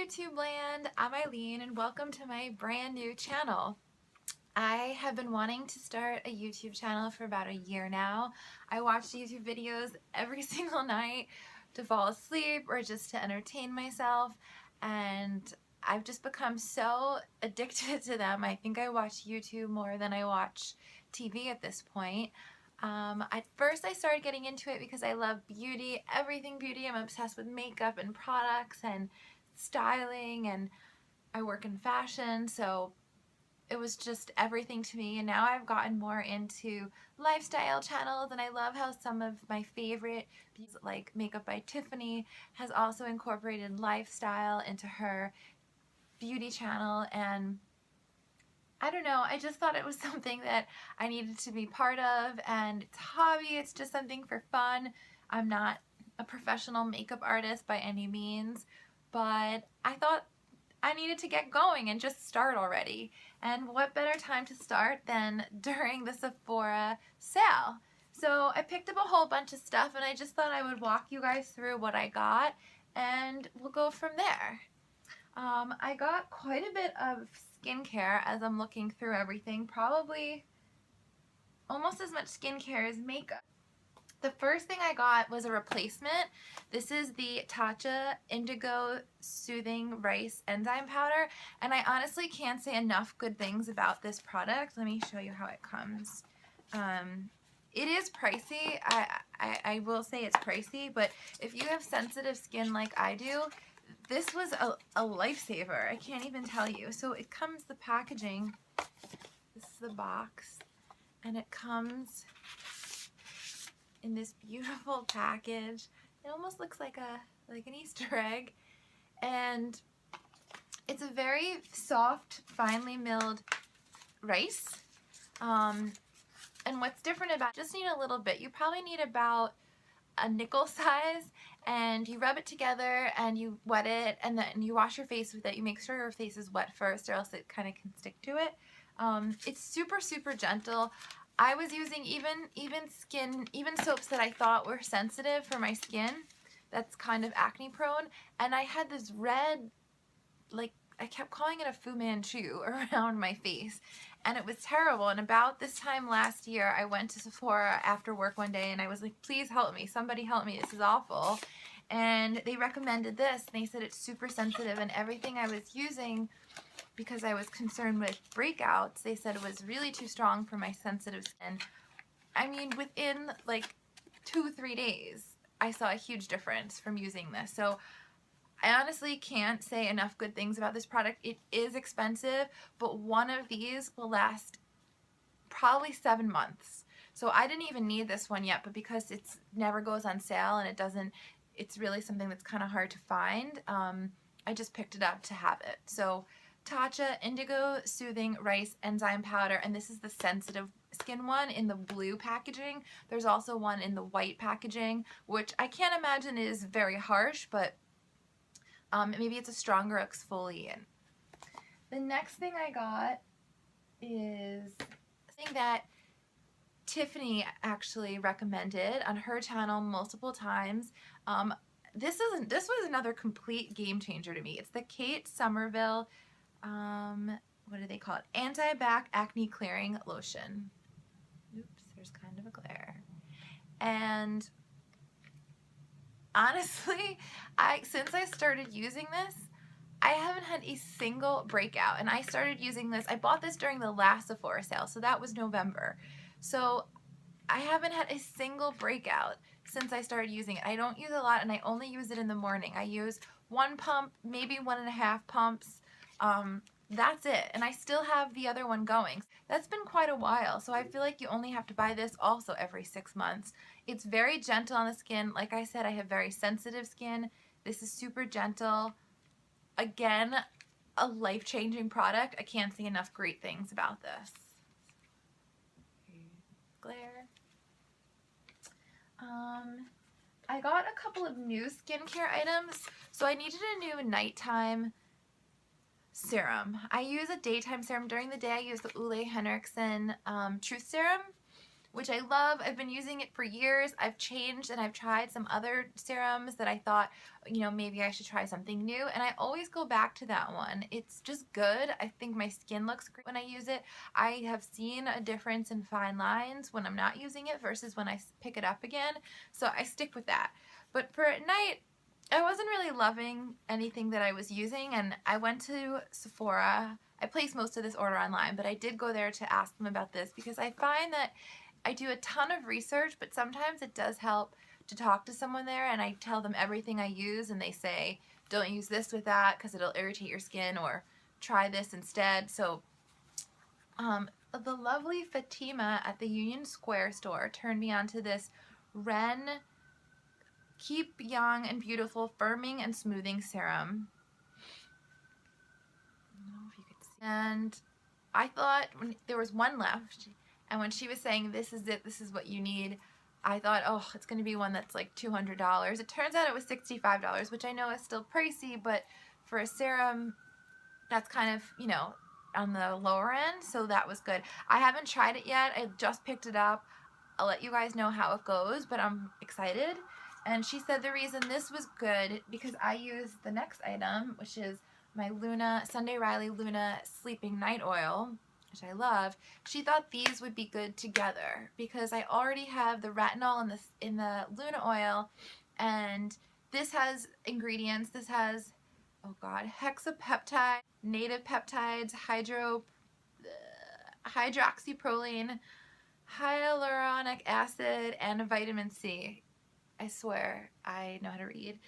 YouTube land, I'm Eileen and welcome to my brand new channel. I have been wanting to start a YouTube channel for about a year now. I watch YouTube videos every single night to fall asleep or just to entertain myself, and I've just become so addicted to them. I think I watch YouTube more than I watch TV at this point. At first I started getting into it because I love beauty, everything beauty. I'm obsessed with makeup and products and styling, and I work in fashion, so it was just everything to me. And now I've gotten more into lifestyle channels, and I love how some of my favorite, like Makeup by Tiffany, has also incorporated lifestyle into her beauty channel. And I don't know, I just thought it was something that I needed to be part of, and it's a hobby, it's just something for fun. I'm not a professional makeup artist by any means, but I thought I needed to get going and just start already. And what better time to start than during the Sephora sale? So I picked up a whole bunch of stuff, and I just thought I would walk you guys through what I got, and we'll go from there. I got quite a bit of skincare as I'm looking through everything, probably almost as much skincare as makeup. The first thing I got was a replacement. This is the Tata Indigo Soothing Rice Enzyme Powder, and I honestly can't say enough good things about this product. Let me show you how it comes. It is pricey. I will say it's pricey, but if you have sensitive skin like I do, this was a lifesaver. I can't even tell you. So it comes, the packaging, this is the box, and it comes in this beautiful package. It almost looks like an Easter egg, and it's a very soft, finely milled rice. And what's different about, just need a little bit. You probably need about a nickel size, and you rub it together and you wet it, and then you wash your face with it. You make sure your face is wet first, or else it kind of can stick to it. It's super gentle. I was using even soaps that I thought were sensitive for my skin, that's kind of acne prone, and I had this red, like, I kept calling it a Fu Manchu around my face, and it was terrible. And about this time last year, I went to Sephora after work one day, and I was like, please help me, somebody help me, this is awful. And they recommended this, and they said it's super sensitive, and everything I was using, because I was concerned with breakouts, they said it was really too strong for my sensitive skin. I mean, within like 2-3 days, I saw a huge difference from using this. So I honestly can't say enough good things about this product. It is expensive, but one of these will last probably 7 months. So I didn't even need this one yet, but because it's never goes on sale, and it's really something that's kind of hard to find, I just picked it up to have it. So Tatcha Indigo Soothing Rice Enzyme Powder, and this is the sensitive skin one in the blue packaging. There's also one in the white packaging, which I can't imagine is very harsh, but maybe it's a stronger exfoliant. The next thing I got is something that Tiffany actually recommended on her channel multiple times. This was another complete game changer to me. It's the Kate Somerville, what do they call it? Anti-Back Acne Clearing Lotion. Oops, there's kind of a glare. And honestly, since I started using this, I haven't had a single breakout. And I started using this, I bought this during the last Sephora sale, so that was November. So I haven't had a single breakout since I started using it. I don't use a lot, and I only use it in the morning. I use 1 pump, maybe 1.5 pumps. That's it. And I still have the other one going. That's been quite a while, so I feel like you only have to buy this also every 6 months. It's very gentle on the skin. Like I said, I have very sensitive skin. This is super gentle. Again, a life-changing product. I can't say enough great things about this. Glare. I got a couple of new skincare items. So I needed a new nighttime serum. I use a daytime serum. During the day, I use the Ole Henriksen Truth Serum, which I love. I've been using it for years. I've changed and I've tried some other serums that I thought, you know, maybe I should try something new, and I always go back to that one. It's just good. I think my skin looks great when I use it. I have seen a difference in fine lines when I'm not using it versus when I pick it up again, so I stick with that. But for at night, I wasn't really loving anything that I was using, and I went to Sephora. I placed most of this order online, but I did go there to ask them about this because I find that I do a ton of research, but sometimes it does help to talk to someone there, and I tell them everything I use, and they say, don't use this with that because it'll irritate your skin, or try this instead. So the lovely Fatima at the Union Square store turned me onto this Ren Keep Young and Beautiful Firming and Smoothing Serum. I don't know if you could see. And I thought there was one left, and when she was saying this is it, this is what you need, I thought, oh, it's going to be one that's like $200. It turns out it was $65, which I know is still pricey, but for a serum, that's kind of, you know, on the lower end, so that was good. I haven't tried it yet. I just picked it up. I'll let you guys know how it goes, but I'm excited. And she said the reason this was good because I used the next item, which is my Sunday Riley Luna Sleeping Night Oil, which I love. She thought these would be good together because I already have the retinol in the Luna oil, and this has ingredients. This has, oh god, hexapeptide, native peptides, hydroxyproline, hyaluronic acid, and vitamin C. I swear I know how to read.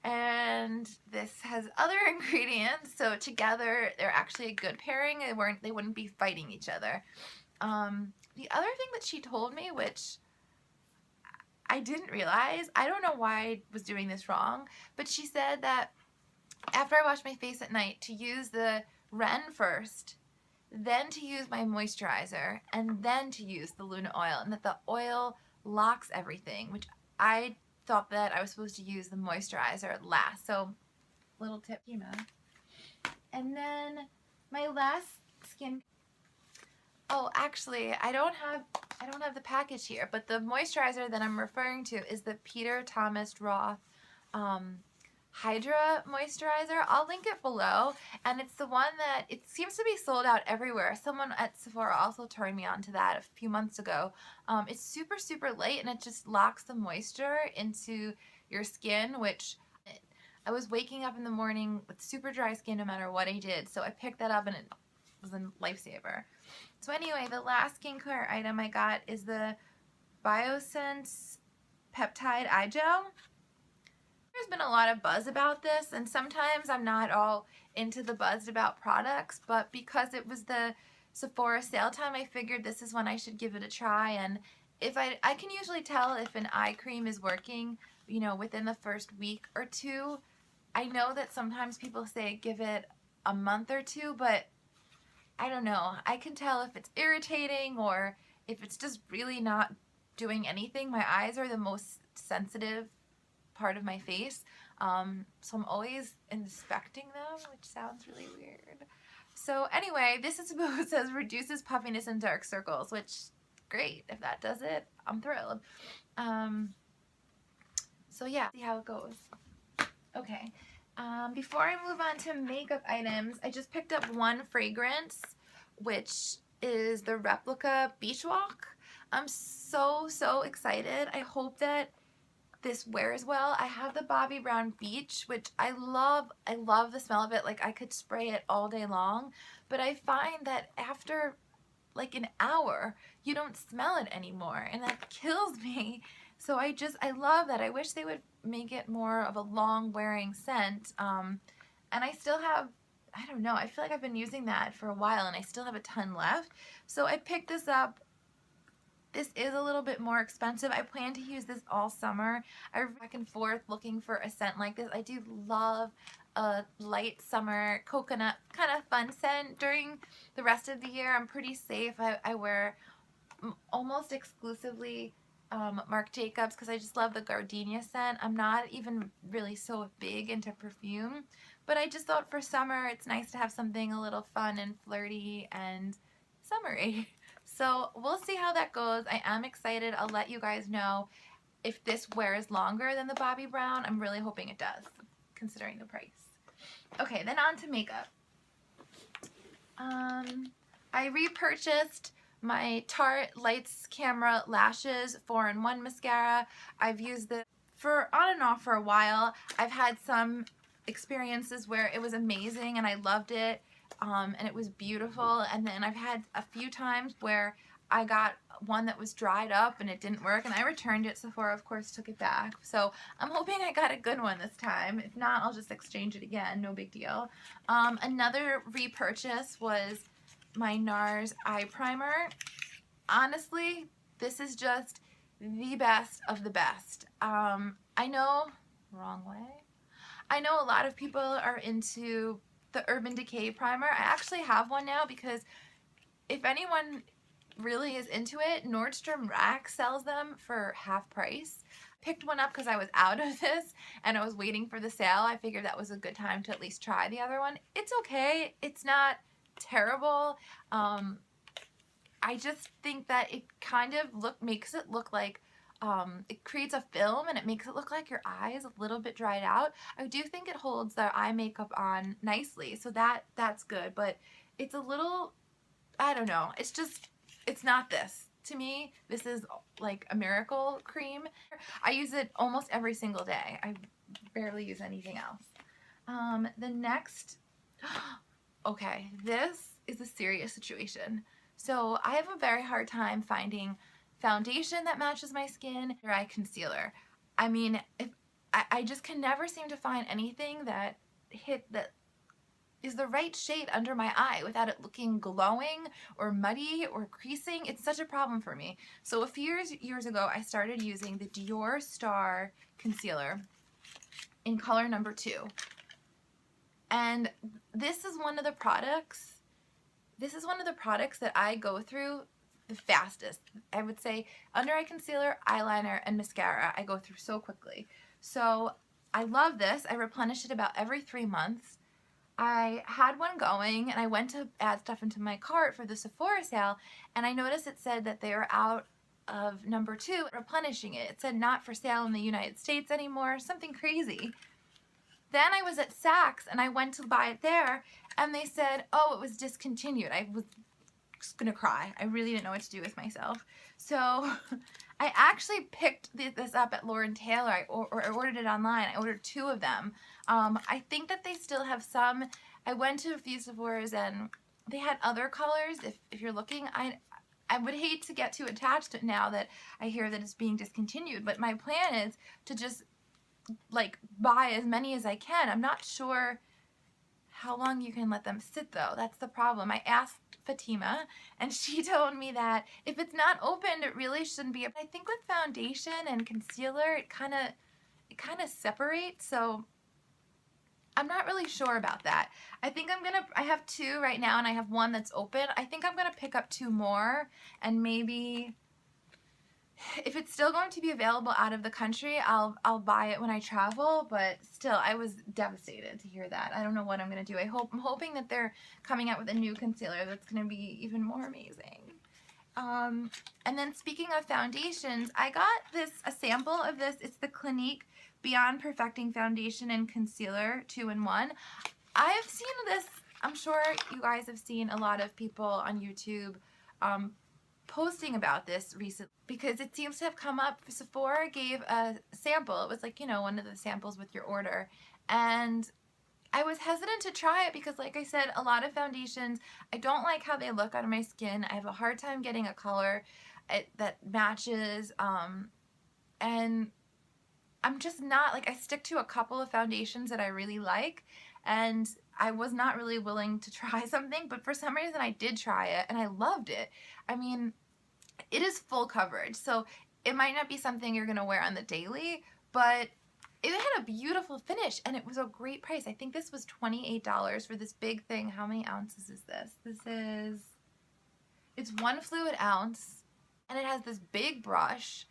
And this has other ingredients, so together they're actually a good pairing. They wouldn't be fighting each other. The other thing that she told me, which I didn't realize, I don't know why I was doing this wrong, but she said that after I wash my face at night to use the Ren first, then to use my moisturizer, and then to use the Luna oil, and that the oil locks everything, which I thought that I was supposed to use the moisturizer last. So little tip, you know. And then my last skin, oh, actually I don't have the package here, but the moisturizer that I'm referring to is the Peter Thomas Roth Hydra moisturizer. I'll link it below, and it's the one that it seems to be sold out everywhere. Someone at Sephora also turned me on to that a few months ago. It's super, super light, and it just locks the moisture into your skin, which I was waking up in the morning with super dry skin no matter what I did, so I picked that up and it was a lifesaver. So anyway, the last skincare item I got is the Biossance Peptide Eye Gel. There's been a lot of buzz about this, and sometimes I'm not all into the buzz about products, but because it was the Sephora sale time, I figured this is when I should give it a try. And if I can usually tell if an eye cream is working, you know, within the first week or two. I know that sometimes people say give it a month or two, but I don't know. I can tell if it's irritating or if it's just really not doing anything. My eyes are the most sensitive part of my face, so I'm always inspecting them, which sounds really weird. So anyway, this is supposed to says reduces puffiness and dark circles, which great. If that does it, I'm thrilled. So yeah, see how it goes. Okay, before I move on to makeup items, I just picked up one fragrance, which is the Replica Beach Walk. I'm so excited. I hope that this wears well. I have the Bobbi Brown Beach, which I love the smell of it. Like, I could spray it all day long, but I find that after like an hour, you don't smell it anymore, and that kills me. So I love that. I wish they would make it more of a long wearing scent. And I still have, I don't know, I feel like I've been using that for a while and I still have a ton left. So I picked this up. This is a little bit more expensive. I plan to use this all summer. I go back and forth looking for a scent like this. I do love a light summer coconut kind of fun scent. During the rest of the year, I'm pretty safe. I wear almost exclusively Marc Jacobs because I just love the gardenia scent. I'm not even really so big into perfume, but I just thought for summer it's nice to have something a little fun and flirty and summery. So we'll see how that goes. I am excited. I'll let you guys know if this wears longer than the Bobbi Brown. I'm really hoping it does, considering the price. Okay, then on to makeup. I repurchased my Tarte Lights Camera Lashes 4-in-1 mascara. I've used this for on and off for a while. I've had some experiences where it was amazing and I loved it, and it was beautiful, and then I've had a few times where I got one that was dried up and it didn't work, and I returned it. Sephora, of course, took it back. So I'm hoping I got a good one this time. If not, I'll just exchange it again. No big deal. Another repurchase was my NARS eye primer. Honestly, this is just the best of the best. I know, wrong way. I know a lot of people are into the Urban Decay primer. I actually have one now because if anyone really is into it, Nordstrom Rack sells them for half price. Picked one up because I was out of this and I was waiting for the sale. I figured that was a good time to at least try the other one. It's okay. It's not terrible. I just think that it kind of makes it look like it creates a film and it makes it look like your eye is a little bit dried out. I do think it holds the eye makeup on nicely, so that's good, but it's a little, I don't know, it's not this. To me, this is like a miracle cream. I use it almost every single day. I barely use anything else. The next, okay, this is a serious situation. So I have a very hard time finding foundation that matches my skin or eye concealer. I mean, I just can never seem to find anything that is the right shade under my eye without it looking glowing or muddy or creasing. It's such a problem for me. So a few years ago, I started using the Dior Star Concealer in color number 2. And this is one of the products that I go through the fastest. I would say under eye concealer, eyeliner, and mascara, I go through so quickly. So I love this. I replenish it about every 3 months. I had one going and I went to add stuff into my cart for the Sephora sale, and I noticed it said that they were out of number 2, replenishing it. It said not for sale in the United States anymore, something crazy. Then I was at Saks and I went to buy it there and they said, oh, it was discontinued. I was just gonna cry. I really didn't know what to do with myself. So I actually picked this up at Lord & Taylor. I ordered it online. I ordered 2 of them. I think that they still have some. I went to a few Sephora's and they had other colors. If you're looking, I would hate to get too attached to it now that I hear that it's being discontinued. But my plan is to just like buy as many as I can. I'm not sure how long you can let them sit though. That's the problem. I asked Fatima and she told me that if it's not opened, it really shouldn't be. I think with foundation and concealer, it kind of separates, so I'm not really sure about that. I have 2 right now and I have 1 that's open. I think I'm gonna pick up 2 more, and maybe if it's still going to be available out of the country, I'll buy it when I travel. But still, I was devastated to hear that. I don't know what I'm gonna do. I'm hoping that they're coming out with a new concealer that's gonna be even more amazing. And then speaking of foundations, I got a sample of this. It's the Clinique Beyond Perfecting Foundation and Concealer 2-in-1. I've seen this, I'm sure you guys have seen a lot of people on YouTube posting about this recently because it seems to have come up. Sephora gave a sample. It was like, you know, one of the samples with your order. And I was hesitant to try it because, like I said, a lot of foundations, I don't like how they look on my skin. I have a hard time getting a color that matches. And I'm just not, like, I stick to a couple of foundations that I really like. And I was not really willing to try something, but for some reason I did try it and I loved it. I mean, it is full coverage, so it might not be something you're gonna wear on the daily, but it had a beautiful finish and it was a great price. I think this was $28 for this big thing. How many ounces is this? It's 1 fluid ounce and it has this big brush.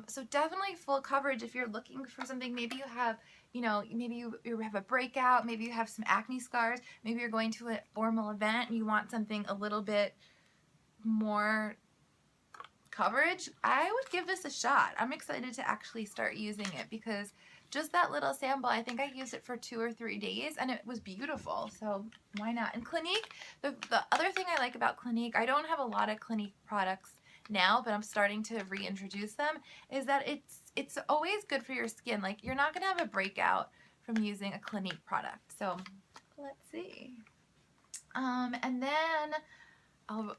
So definitely full coverage if you're looking for something. Maybe you have, you know, maybe you have a breakout, maybe you have some acne scars, maybe you're going to a formal event and you want something a little bit more coverage, I would give this a shot. I'm excited to actually start using it because just that little sample, I think I used it for 2 or 3 days and it was beautiful. So why not? And Clinique, the other thing I like about Clinique, I don't have a lot of Clinique products now, but I'm starting to reintroduce them, is that it's always good for your skin. Like, you're not gonna have a breakout from using a Clinique product. So let's see. And then I'll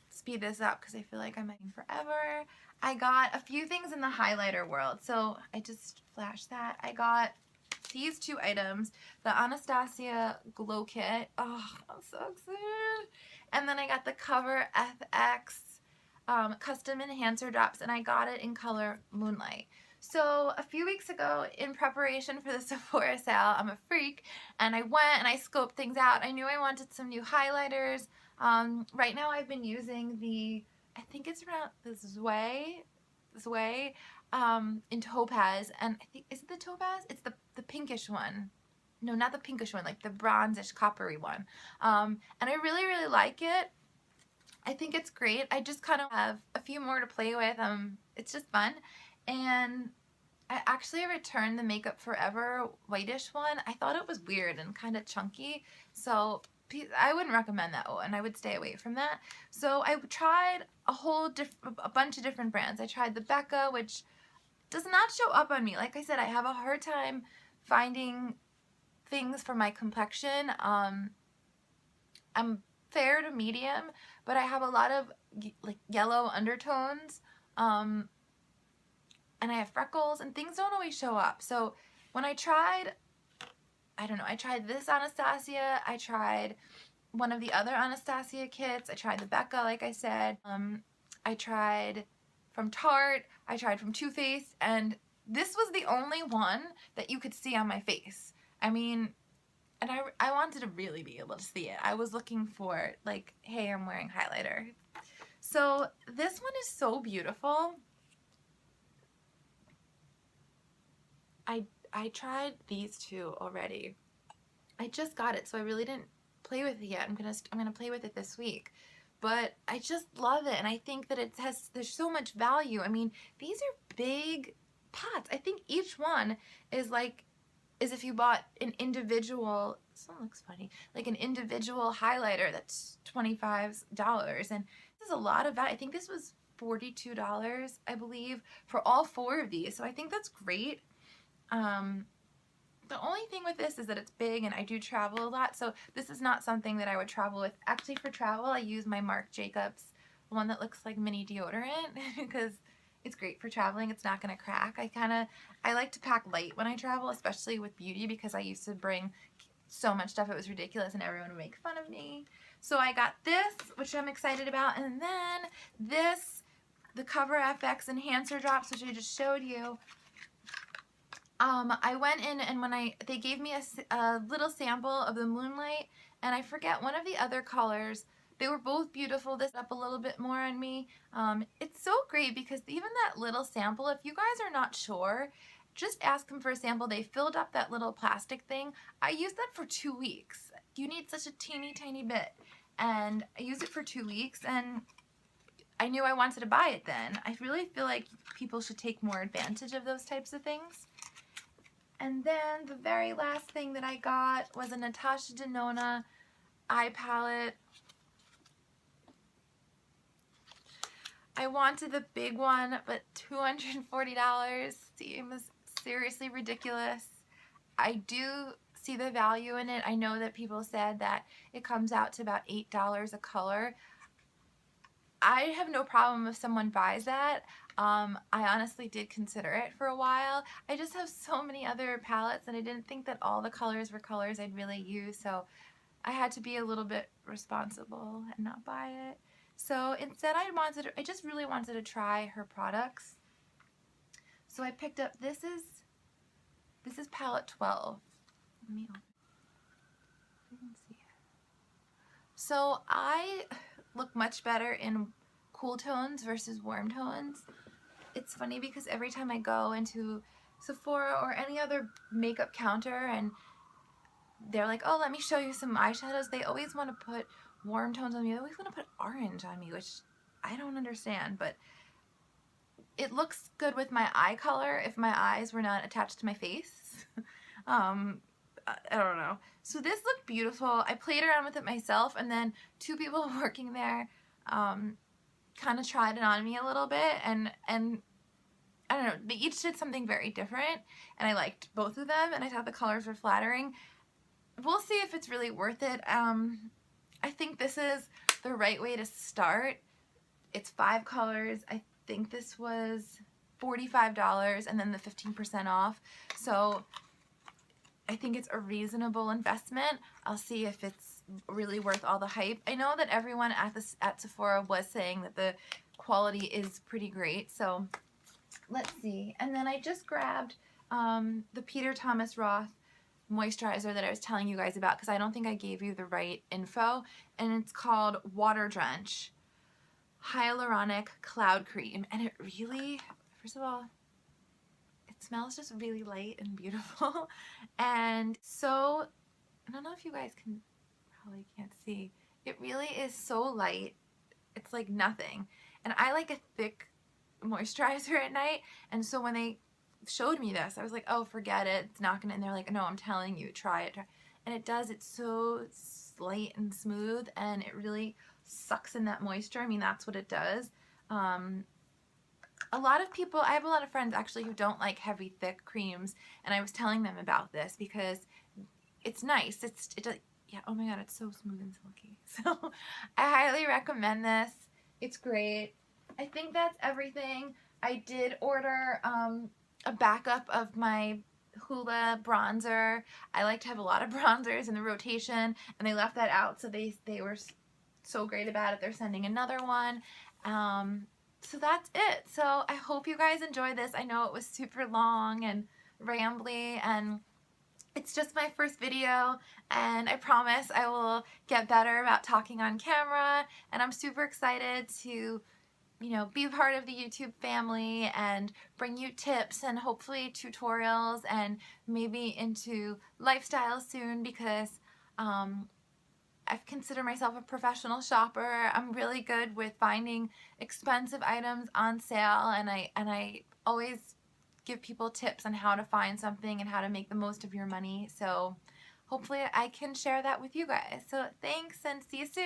speed this up because I feel like I'm waiting forever. I got a few things in the highlighter world. So I just flashed that. I got these 2 items, the Anastasia Glow Kit. Oh, I'm so excited. And then I got the Cover FX Custom Enhancer Drops, and I got it in color Moonlight. So a few weeks ago, in preparation for the Sephora sale, I'm a freak, and I went and I scoped things out. I knew I wanted some new highlighters. Right now I've been using the, I think it's around the Zwei in Topaz, and I think, is it the Topaz? It's the pinkish one. No, not the pinkish one, like the bronzish coppery one. And I really, really like it. I think it's great. I just kind of have a few more to play with. It's just fun. And I actually returned the Makeup Forever whitish one. I thought it was weird and kind of chunky, so I wouldn't recommend that one. I would stay away from that. So I tried a bunch of different brands. I tried the Becca, which does not show up on me. Like I said, I have a hard time finding things for my complexion. I'm fair to medium, but I have a lot of like yellow undertones, and I have freckles, and things don't always show up. So when I tried, I don't know, I tried this Anastasia, I tried one of the other Anastasia kits, I tried the Becca, like I said, I tried from Tarte, I tried from Too Faced, and this was the only one that you could see on my face. I mean, and I wanted to really be able to see it. I was looking for, like, hey, I'm wearing highlighter. So this one is so beautiful. I tried these 2 already. I just got it, so I really didn't play with it yet. I'm gonna play with it this week. But I just love it, and I think that there's so much value. I mean, these are big pots. I think each one is if you bought an individual, this one looks funny, like an individual highlighter that's $25, and this is a lot of value. I think this was $42, I believe, for all 4 of these, so I think that's great. The only thing with this is that it's big, and I do travel a lot, so this is not something that I would travel with. Actually, for travel, I use my Marc Jacobs, one that looks like mini deodorant, because it's great for traveling. It's not going to crack. I like to pack light when I travel, especially with beauty, because I used to bring so much stuff it was ridiculous and everyone would make fun of me. So I got this, which I'm excited about, and then this, the Cover FX Enhancer Drops, which I just showed you. I went in, and they gave me a little sample of the Moonlight, and I forget one of the other colors. They were both beautiful. This up a little bit more on me. It's so great because even that little sample, if you guys are not sure, just ask them for a sample. They filled up that little plastic thing. I used that for 2 weeks. You need such a teeny tiny bit, and I used it for 2 weeks, and I knew I wanted to buy it then. I really feel like people should take more advantage of those types of things. And then the very last thing that I got was a Natasha Denona eye palette. I wanted the big one, but $240 seems seriously ridiculous. I do see the value in it. I know that people said that it comes out to about $8 a color. I have no problem if someone buys that. I honestly did consider it for a while. I just have so many other palettes, and I didn't think that all the colors were colors I'd really use, so I had to be a little bit responsible and not buy it. So instead I just really wanted to try her products. So I picked up, this is palette 12. Let me open it. You can see it. So I look much better in cool tones versus warm tones. It's funny because every time I go into Sephora or any other makeup counter and they're like, oh, let me show you some eyeshadows, they always want to put warm tones on me. They always want to put orange on me, which I don't understand. But it looks good with my eye color if my eyes were not attached to my face. I don't know. So this looked beautiful. I played around with it myself, and then two people working there kind of tried it on me a little bit, and I don't know, they each did something very different, and I liked both of them, and I thought the colors were flattering. We'll see if it's really worth it. I think this is the right way to start. It's 5 colors. I think this was $45 and then the 15% off. So I think it's a reasonable investment. I'll see if it's really worth all the hype. I know that everyone at Sephora was saying that the quality is pretty great. So let's see. And then I just grabbed the Peter Thomas Roth moisturizer that I was telling you guys about, because I don't think I gave you the right info, and it's called Water Drench Hyaluronic Cloud Cream, and it really, first of all, it smells just really light and beautiful, and so, I don't know if you guys probably can't see, it really is so light, it's like nothing, and I like a thick moisturizer at night, and so when they showed me this, I was like, oh, forget it, it's not gonna, and they're like, no, I'm telling you, try it, and it does. It's so light and smooth, and it really sucks in that moisture. I mean, that's what it does. A lot of people, I have a lot of friends actually who don't like heavy, thick creams, and I was telling them about this because it's nice. Yeah, oh my god, it's so smooth and silky. So I highly recommend this. It's great. I think that's everything. I did order a backup of my Hoola bronzer. I like to have a lot of bronzers in the rotation, and they left that out, so they were so great about it. They're sending another one. So that's it. So I hope you guys enjoyed this. I know it was super long and rambly, and it's just my first video, and I promise I will get better about talking on camera, and I'm super excited to, you know, be a part of the YouTube family and bring you tips and hopefully tutorials and maybe into lifestyle soon, because I consider myself a professional shopper. I'm really good with finding expensive items on sale, and I always give people tips on how to find something and how to make the most of your money. So hopefully I can share that with you guys. So thanks, and see you soon.